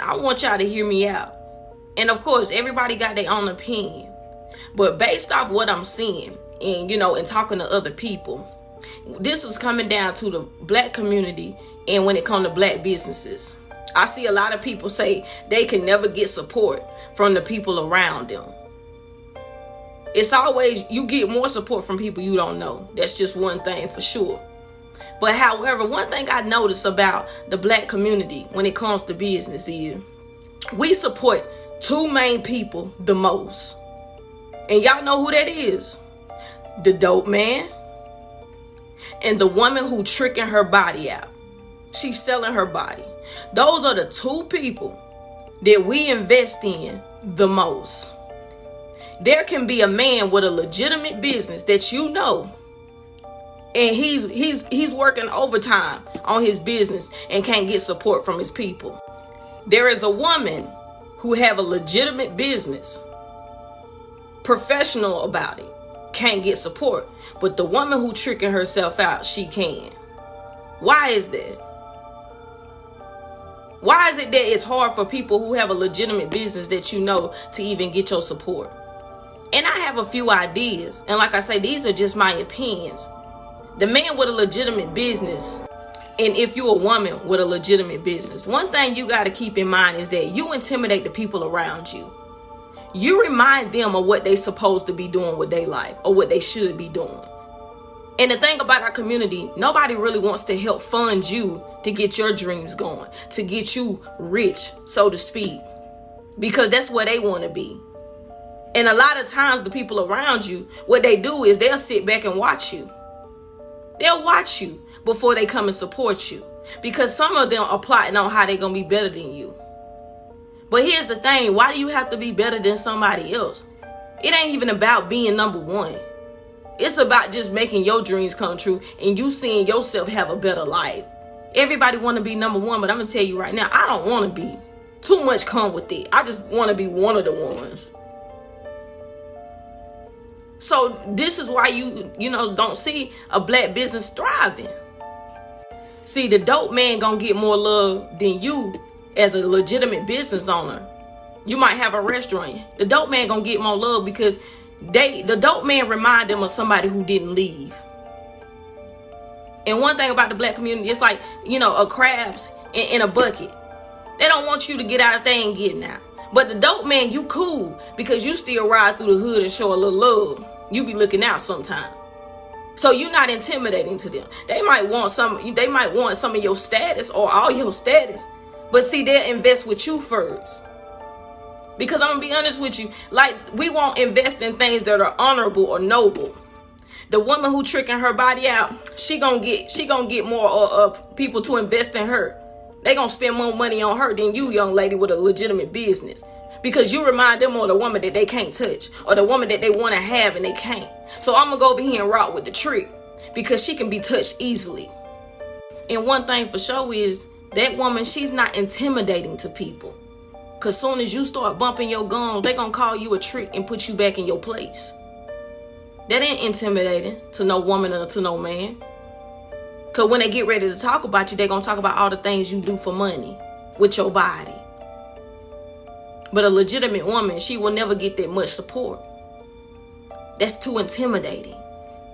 I want y'all to hear me out. And of course, everybody got their own opinion. But based off what I'm seeing and, and talking to other people, this is coming down to the black community and when it comes to black businesses. I see a lot of people say they can never get support from the people around them. It's always, you get more support from people you don't know. That's just one thing for sure. But however, one thing I notice about the black community when it comes to business is we support two main people the most. And y'all know who that is. The dope man and the woman who tricking her body out. She's selling her body. Those are the two people that we invest in the most. There can be a man with a legitimate business that you know, and he's working overtime on his business and can't get support from his people. There is a woman who have a legitimate business, professional about it, can't get support. But the woman who tricking herself out, she can. Why is that? Why is it that it's hard for people who have a legitimate business that you know to even get your support? And I have a few ideas. And like I say, these are just my opinions. The man with a legitimate business, and if you're a woman with a legitimate business, one thing you got to keep in mind is that you intimidate the people around you. You remind them of what they supposed to be doing with their life or what they should be doing. And the thing about our community, nobody really wants to help fund you to get your dreams going, to get you rich, so to speak, because that's where they want to be. And a lot of times the people around you, what they do is they'll sit back and watch you. They'll watch you before they come and support you, because some of them are plotting on how they're going to be better than you. But here's the thing. Why do you have to be better than somebody else? It ain't even about being number one. It's about just making your dreams come true and you seeing yourself have a better life. Everybody want to be number one, but I'm going to tell you right now, I don't want to be. Too much come with it. I just want to be one of the ones. So this is why you don't see a black business thriving. See, the dope man gonna get more love than you as a legitimate business owner. You might have a restaurant. The dope man gonna get more love because the dope man remind them of somebody who didn't leave. And one thing about the black community, it's like, a crabs in a bucket. They don't want you to get out there and get out. But the dope man, you cool because you still ride through the hood and show a little love. You be looking out sometime. So you're not intimidating to them. They might want some of your status or all your status. But see, they'll invest with you first. Because I'm going to be honest with you, like, we won't invest in things that are honorable or noble. The woman who tricking her body out, she gonna get more people to invest in her. They gonna spend more money on her than you, young lady with a legitimate business. Because you remind them of the woman that they can't touch or the woman that they want to have and they can't. So I'm going to go over here and rock with the trick because she can be touched easily. And one thing for sure is that woman, she's not intimidating to people. Because soon as you start bumping your gums, they're going to call you a trick and put you back in your place. That ain't intimidating to no woman or to no man. Because when they get ready to talk about you, they're going to talk about all the things you do for money with your body. But a legitimate woman, she will never get that much support. That's too intimidating.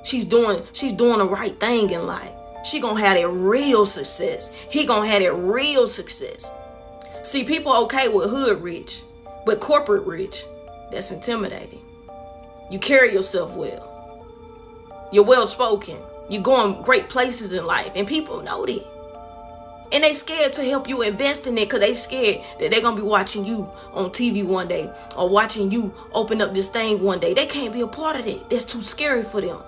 She's doing the right thing in life. She gonna have that real success. He gonna have that real success. See, people okay with hood rich, but corporate rich, that's intimidating. You carry yourself well. You're well spoken. You're going great places in life, and people know that. And they scared to help you invest in it because they scared that they're going to be watching you on TV one day or watching you open up this thing one day. They can't be a part of it. That's too scary for them.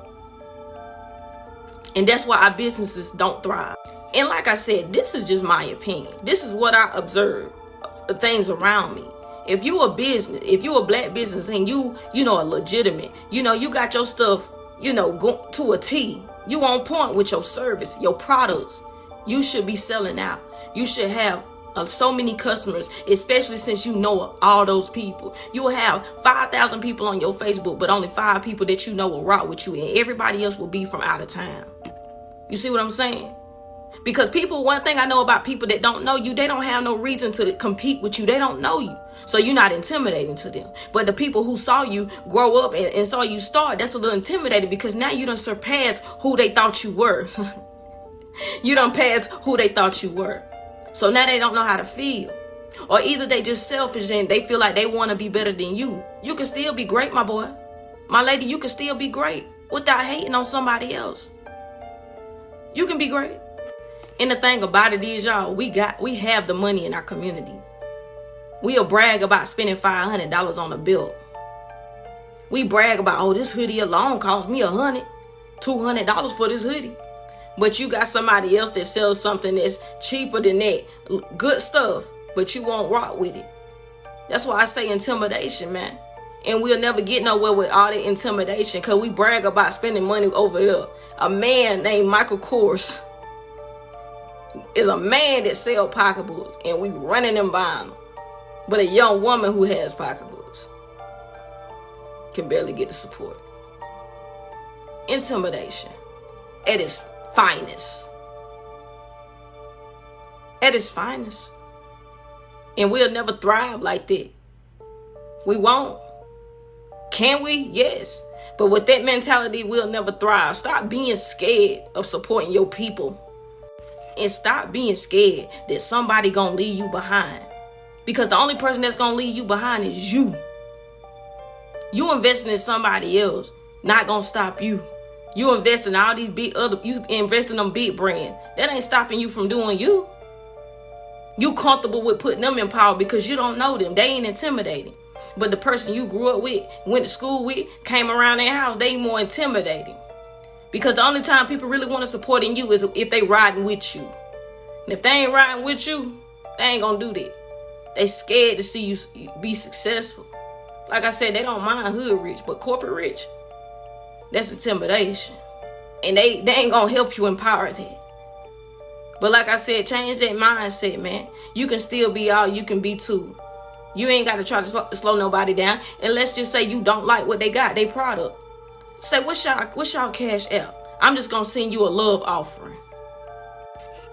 And that's why our businesses don't thrive. And like I said, this is just my opinion. This is what I observe, the things around me. If you a business, if you a black business and you are legitimate, you got your stuff, go to a T. You on point with your service, your products. You should be selling out. You should have so many customers, especially since you know all those people. You will have 5,000 people on your Facebook, but only 5 people that you know will rock with you, and everybody else will be from out of town. You see what I'm saying? Because people, one thing I know about people that don't know you, they don't have no reason to compete with you. They don't know you. So you're not intimidating to them. But the people who saw you grow up and saw you start, that's a little intimidated because now you done surpassed who they thought you were. You done passed who they thought you were. So now they don't know how to feel. Or either they just selfish and they feel like they want to be better than you. You can still be great, my boy. My lady, you can still be great without hating on somebody else. You can be great. And the thing about it is, y'all, we have the money in our community. We'll brag about spending $500 on a belt. We brag about, oh, this hoodie alone cost me $100, $200 for this hoodie. But you got somebody else that sells something that's cheaper than that, good stuff, but you won't rock with it. That's why I say intimidation, man. And we'll never get nowhere with all that intimidation because we brag about spending money over there. A man named Michael Kors is a man that sells pocketbooks, and we running them buying them. But a young woman who has pocketbooks can barely get the support. Intimidation at its finest. At its finest. And we'll never thrive like that. We won't. Can we? Yes. But with that mentality, we'll never thrive. Stop being scared of supporting your people. And stop being scared that somebody gonna leave you behind. Because the only person that's gonna leave you behind is you. You investing in somebody else, not gonna stop you. You invest in all these you invest in them big brands. That ain't stopping you from doing you. You comfortable with putting them in power because you don't know them. They ain't intimidating. But the person you grew up with, went to school with, came around their house, they more intimidating. Because the only time people really want to support in you is if they riding with you. And if they ain't riding with you, they ain't gonna do that. They scared to see you be successful. Like I said, they don't mind hood rich, but corporate rich, that's intimidation. And they ain't gonna help you empower that. But like I said, change that mindset, man. You can still be all you can be too. You ain't got to try to slow nobody down. And let's just say you don't like what they got, they product. Say, what's y'all cash app? I'm just going to send you a love offering.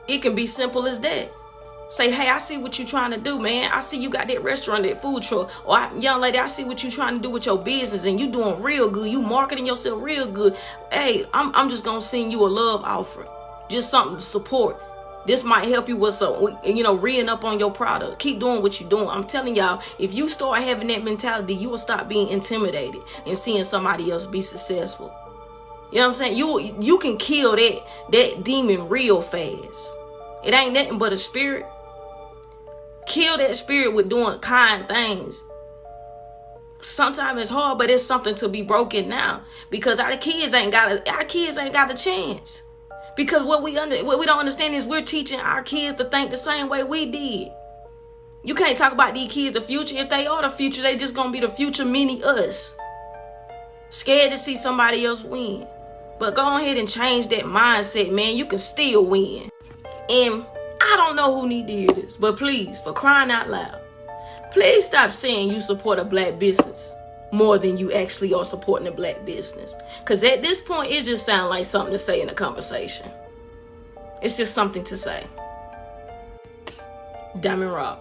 It can be simple as that. Say, hey, I see what you're trying to do, man. I see you got that restaurant, that food truck. Or, young lady, I see what you're trying to do with your business and you doing real good. You marketing yourself real good. Hey, I'm just going to send you a love offering. Just something to support. This might help you with some, reading up on your product. Keep doing what you're doing. I'm telling y'all, if you start having that mentality, you will stop being intimidated and seeing somebody else be successful. You know what I'm saying? You can kill that demon real fast. It ain't nothing but a spirit. Kill that spirit with doing kind things. Sometimes it's hard, but it's something to be broken now because our kids ain't got a chance. Because what we don't understand is we're teaching our kids to think the same way we did. You can't talk about these kids the future. If they are the future, they just gonna be the future mini us. Scared to see somebody else win. But go ahead and change that mindset, man. You can still win. And I don't know who need to hear this, but please, for crying out loud, please stop saying you support a black business more than you actually are supporting a black business. Because at this point, it just sounds like something to say in a conversation. It's just something to say. Diamond ROC.